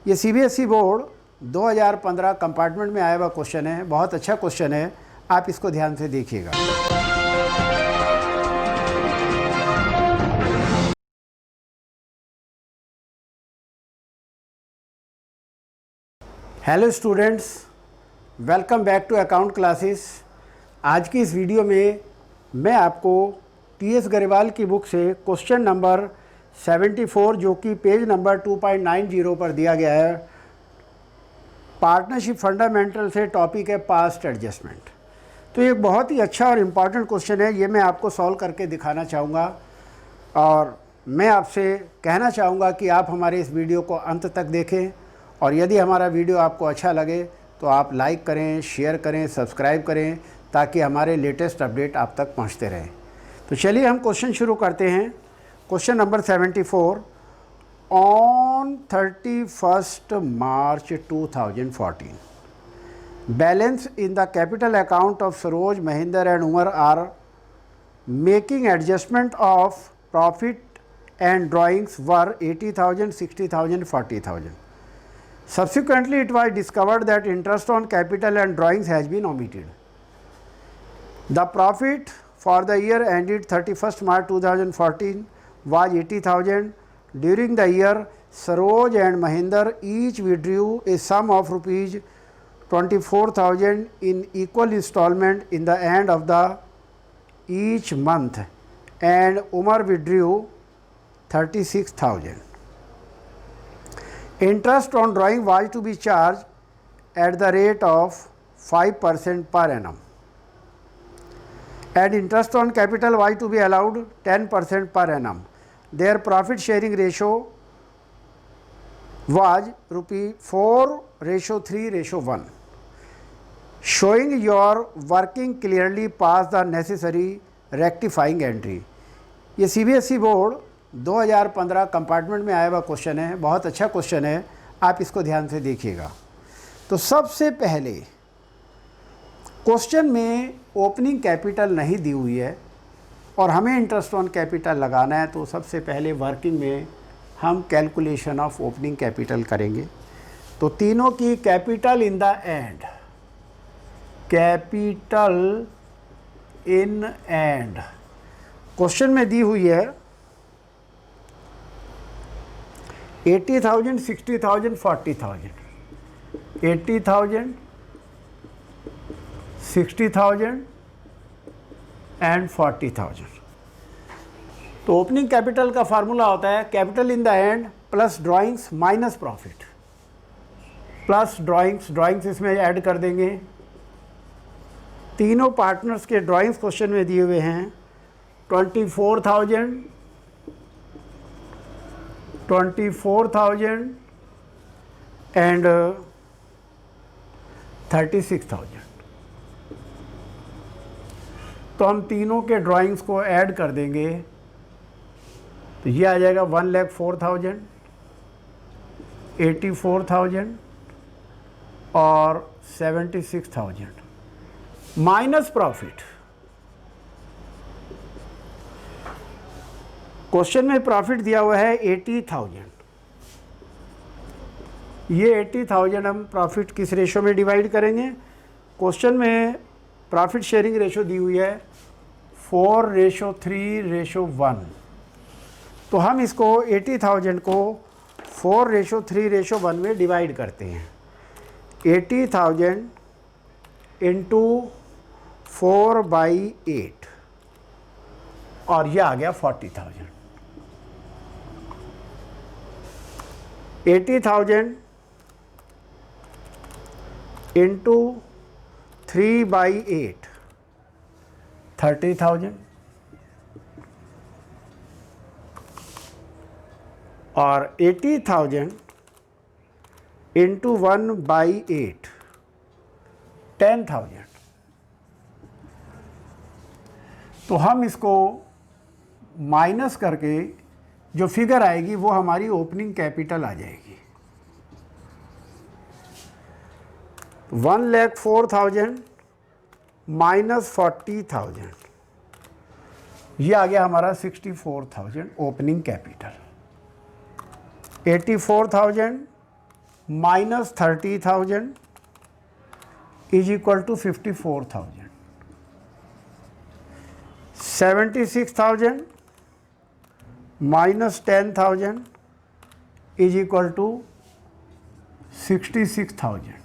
ये CBSE board 2015 compartment में आया हुआ क्वेश्चन है, बहुत अच्छा क्वेश्चन है, आप इसको ध्यान से देखिएगा। Hello students, welcome back to account classes. आज की इस वीडियो में मैं आपको टीएस गरेवाल की बुक से क्वेश्चन नंबर 74 जो कि पेज नंबर 2.90 पर दिया गया है, पार्टनरशिप फंडामेंटल से टॉपिक है पास्ट एडजस्टमेंट। तो ये एक बहुत ही अच्छा और इम्पॉर्टेंट क्वेश्चन है, ये मैं आपको सॉल्व करके दिखाना चाहूँगा और मैं आपसे कहना चाहूँगा कि आप हमारे इस वीडियो को अंत तक देखें और यदि हमारा वीडियो आपको अच्छा लगे तो आप लाइक करें, शेयर करें, सब्सक्राइब करें ताकि हमारे लेटेस्ट अपडेट आप तक पहुंचते रहें। तो चलिए हम क्वेश्चन शुरू करते हैं। Question number 74, on 31 March 2014 balance in the capital account of Saroj, Mahendra and Umar are making adjustment of profit and drawings were 80,000, 60,000, 40,000. Subsequently, it was discovered that interest on capital and drawings has been omitted. The profit for the year ended 31st March 2014 was 80,000. During the year, Saroj and Mahinder each withdrew a sum of rupees 24,000 in equal installment in the end of the each month, and Umar withdrew 36,000. Interest on drawing was to be charged at the rate of 5% per annum, and interest on capital was to be allowed 10% per annum. Their profit sharing ratio was ₹4:3:1. Showing your working clearly, pass the necessary rectifying entry. ये CBSE board 2015 compartment में आया हुआ question है, बहुत अच्छा question है, आप इसको ध्यान से देखिएगा। तो सबसे पहले क्वेश्चन में ओपनिंग कैपिटल नहीं दी हुई है और हमें इंटरेस्ट ऑन कैपिटल लगाना है, तो सबसे पहले वर्किंग में हम कैलकुलेशन ऑफ ओपनिंग कैपिटल करेंगे। तो तीनों की capital in the end, capital in and question में दी हुई है 80,000, 60,000, 40,000, 80,000, 60,000 एंड 40,000। तो ओपनिंग कैपिटल का फार्मूला होता है capital in the end plus drawings minus profit, plus drawings इसमें ऐड कर देंगे। तीनों पार्टनर्स के ड्राइंग्स क्वेश्चन में दिए हुए हैं 24,000 एंड 36,000। तो हम तीनों के ड्राइंग्स को ऐड कर देंगे तो ये आ जाएगा 1,04,000, 84,000 और 76,000 माइनस प्रॉफिट। क्वेश्चन में प्रॉफिट दिया हुआ है 80,000। ये 80,000 हम प्रॉफिट किस रेशो में डिवाइड करेंगे? क्वेश्चन में प्रॉफिट शेयरिंग रेशो दी हुई है 4:3:1। तो हम इसको 80,000 को 4:3:1 में डिवाइड करते हैं। 80,000 इंटू 4/8 और यह आ गया 40,000। 80,000 इंटू 3/8 30,000 और 80,000 इंटू 1/8 10,000। तो हम इसको माइनस करके जो फिगर आएगी वो हमारी ओपनिंग कैपिटल आ जाएगी। 1,04,000 माइनस 40,000, ये आ गया हमारा 64,000 opening capital. 84,000 minus 30,000 is equal to 54,000। 76,000 minus 10,000 is equal to 66,000।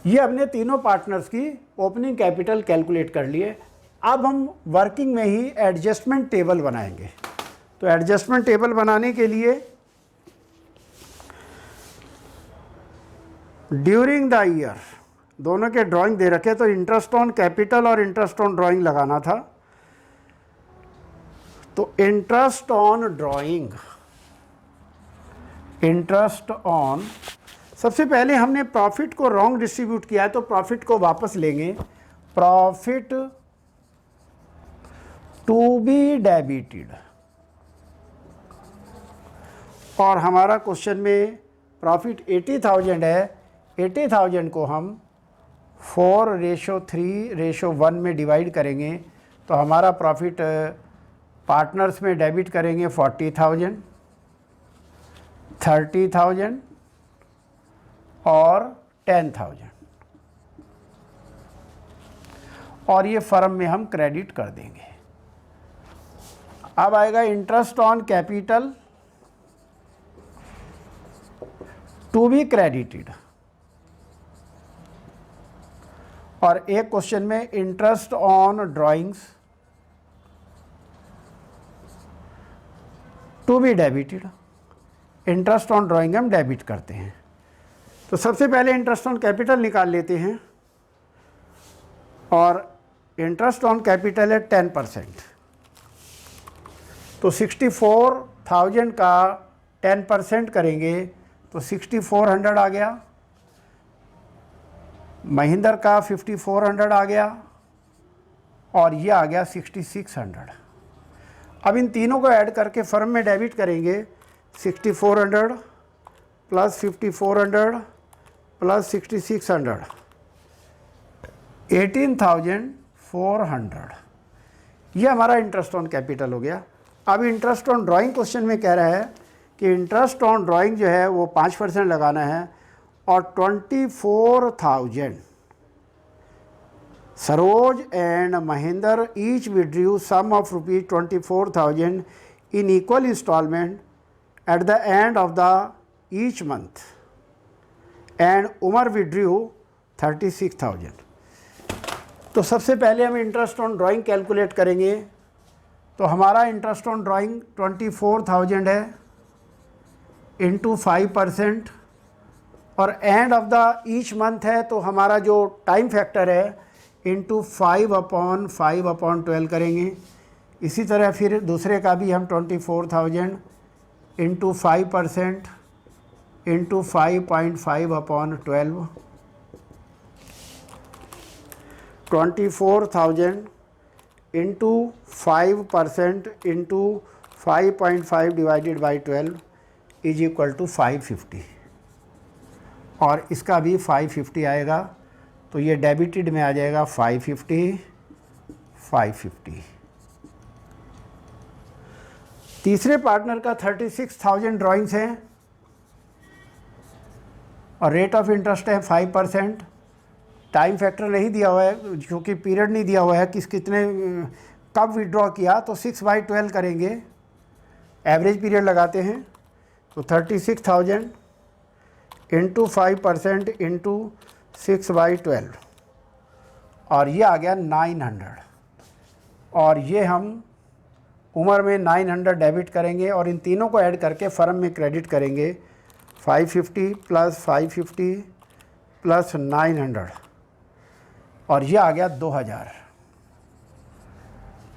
ये हमने तीनों पार्टनर्स की ओपनिंग कैपिटल कैलकुलेट कर लिए। अब हम वर्किंग में ही एडजस्टमेंट टेबल बनाएंगे। तो एडजस्टमेंट टेबल बनाने के लिए ड्यूरिंग द ईयर दोनों के ड्राइंग दे रखे, तो इंटरेस्ट ऑन कैपिटल और इंटरेस्ट ऑन ड्राइंग लगाना था। तो interest on drawing, interest on, सबसे पहले हमने प्रॉफिट को रॉन्ग डिस्ट्रीब्यूट किया है तो प्रॉफिट को वापस लेंगे। प्रॉफिट टू बी डेबिटेड, और हमारा क्वेश्चन में प्रॉफिट 80,000 है। 80,000 को हम 4:3:1 में डिवाइड करेंगे तो हमारा प्रॉफिट पार्टनर्स में डेबिट करेंगे 40,000, 30,000 और 10,000, और ये फर्म में हम क्रेडिट कर देंगे। अब आएगा interest on capital to be credited, और एक क्वेश्चन में interest on drawings to be debited. Interest on drawing हम डेबिट करते हैं। तो सबसे पहले इंटरेस्ट ऑन कैपिटल निकाल लेते हैं, और इंटरेस्ट ऑन कैपिटल है 10%। तो 64,000 का 10% करेंगे तो 6400 आ गया। महिंद्र का 5400 आ गया, और ये आ गया 6600। अब इन तीनों को ऐड करके फर्म में डेबिट करेंगे। 6400 प्लस 5400 प्लस 6600, 18,400। ये हमारा इंटरेस्ट ऑन कैपिटल हो गया। अब इंटरेस्ट ऑन ड्राइंग क्वेश्चन में कह रहा है कि इंटरेस्ट ऑन ड्राइंग जो है वो 5% लगाना है, और 24,000 Saroj and Mahendra each withdrew sum of ₹24,000 in equal instalment at the end of the each month, and Umar withdrew 36,000। तो सबसे पहले हम इंटरेस्ट ऑन ड्राइंग कैलकुलेट करेंगे। तो हमारा इंटरेस्ट ऑन ड्राइंग 24,000 है इंटू 5%, और and of the each month है तो हमारा जो टाइम फैक्टर है इंटू 5/5/12 करेंगे। इसी तरह फिर दूसरे का भी हम 24,000 into 5% into 5.5/12, 24,000 into 5% into 5.5 divided by 12 is equal to 550, और इसका भी 550 आएगा। तो ये डेबिटेड में आ जाएगा 550, 550। तीसरे पार्टनर का 36,000 ड्राइंग्स हैं, और रेट ऑफ इंटरेस्ट है 5%। टाइम फैक्टर नहीं दिया हुआ है क्योंकि पीरियड नहीं दिया हुआ है किस कितने कब विड्रॉ किया, तो 6/12 करेंगे, एवरेज पीरियड लगाते हैं। तो 36,000 इंटू 5% इंटू 6/12, और ये आ गया 900, और ये हम उम्र में 900 डेबिट करेंगे, और इन तीनों को ऐड करके फर्म में क्रेडिट करेंगे। 550 प्लस 550 प्लस 900, और ये आ गया 2000।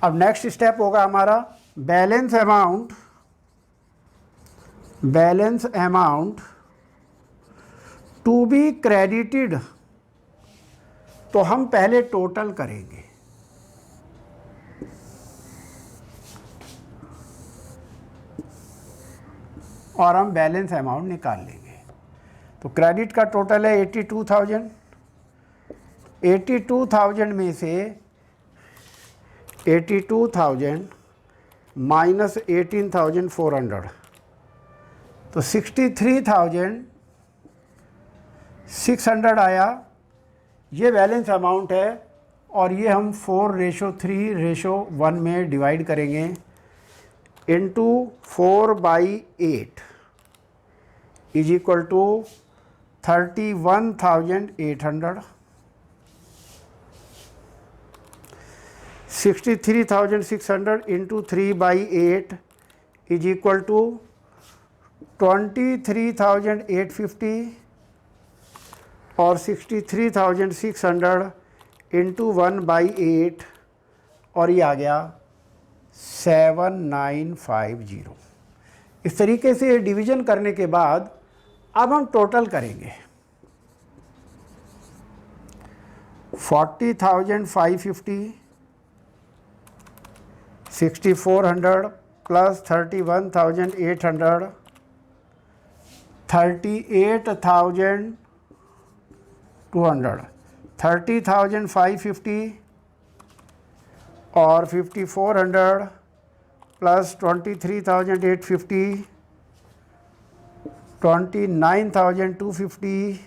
अब नेक्स्ट स्टेप होगा हमारा balance amount to be credited. तो हम पहले टोटल करेंगे, और हम बैलेंस अमाउंट निकाल लेंगे। तो क्रेडिट का टोटल है 82,000। 82,000 में से 82,000 माइनस 18,400, तो 63,000 600 आया, ये बैलेंस अमाउंट है और ये हम 4:3:1 में डिवाइड करेंगे into 4/8 is equal to 31,800। 63,600 into 3/8 is equal to 23,850 और 63,600 इंटू 1/8 और ये आ गया 7,950। इस तरीके से डिवीज़न करने के बाद अब हम टोटल करेंगे। 40,550 6,400 प्लस 31,800 38,200 30,550 और 5,400 प्लस 23,850 29,250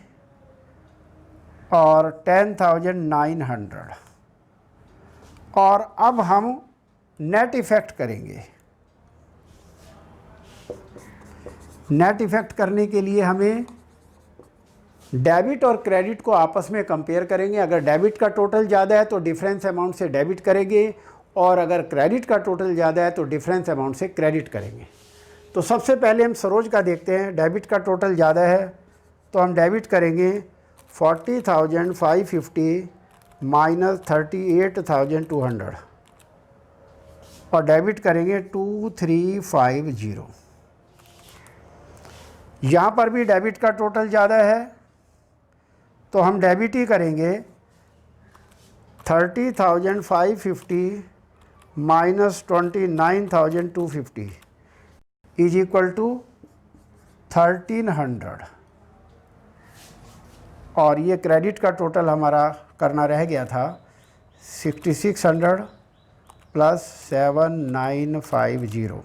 और 10,900। और अब हम नेट इफ़ेक्ट करेंगे। नेट इफ़ेक्ट करने के लिए हमें डेबिट और क्रेडिट को आपस में कंपेयर करेंगे। अगर डेबिट का टोटल ज़्यादा है तो डिफरेंस अमाउंट से डेबिट करेंगे और अगर क्रेडिट का टोटल ज़्यादा है तो डिफरेंस अमाउंट से क्रेडिट करेंगे। तो सबसे पहले हम सरोज का देखते हैं। डेबिट का टोटल ज़्यादा है तो हम डेबिट करेंगे 40,550 माइनस 38,200 और डेबिट करेंगे 2,350। यहाँ पर भी डेबिट का टोटल ज़्यादा है तो हम डेबिट ही करेंगे 30,550 माइनस 29,250 इज इक्वल टू 1,300 और ये क्रेडिट का टोटल हमारा करना रह गया था 6,600 प्लस 7,950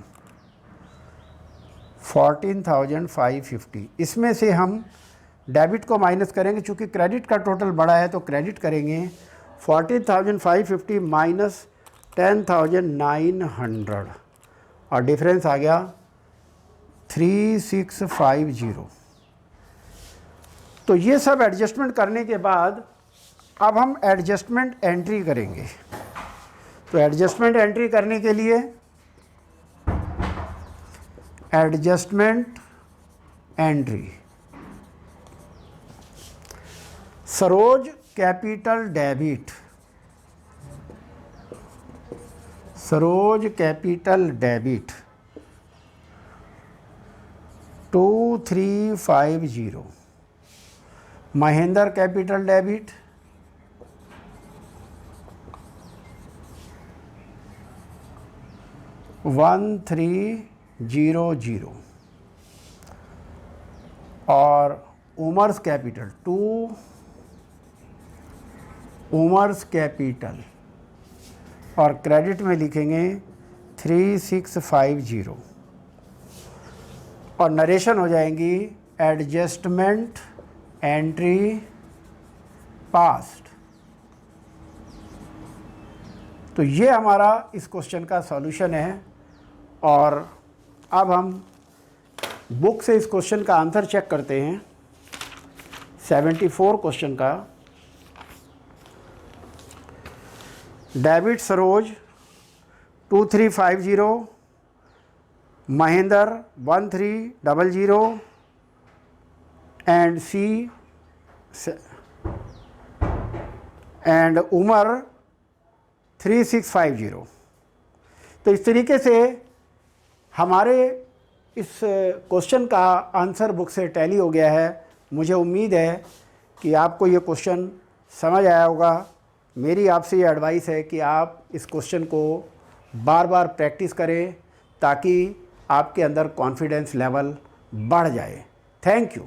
14,550। इसमें से हम डेबिट को माइनस करेंगे, चूँकि क्रेडिट का टोटल बड़ा है तो क्रेडिट करेंगे 14,550 माइनस 10,900 और डिफरेंस आ गया 3,650। तो ये सब एडजस्टमेंट करने के बाद अब हम एडजस्टमेंट एंट्री करेंगे। तो एडजस्टमेंट एंट्री करने के लिए adjustment entry Saroj capital debit, Saroj capital debit 2,350, Mahendra capital debit 1,300 और उमर्स कैपिटल 2 उमर्स कैपिटल और क्रेडिट में लिखेंगे 3,650 और नरेशन हो जाएंगी एडजस्टमेंट एंट्री पास्ट। तो ये हमारा इस क्वेश्चन का सॉल्यूशन है और अब हम बुक से इस क्वेश्चन का आंसर चेक करते हैं। 74 क्वेश्चन का debit Saroj 2,350, Mahendra 1,300 and C and Umar 3,650। तो इस तरीके से हमारे इस क्वेश्चन का आंसर बुक से टैली हो गया है। मुझे उम्मीद है कि आपको ये क्वेश्चन समझ आया होगा। मेरी आपसे ये एडवाइस है कि आप इस क्वेश्चन को बार बार प्रैक्टिस करें ताकि आपके अंदर कॉन्फिडेंस लेवल बढ़ जाए। Thank you.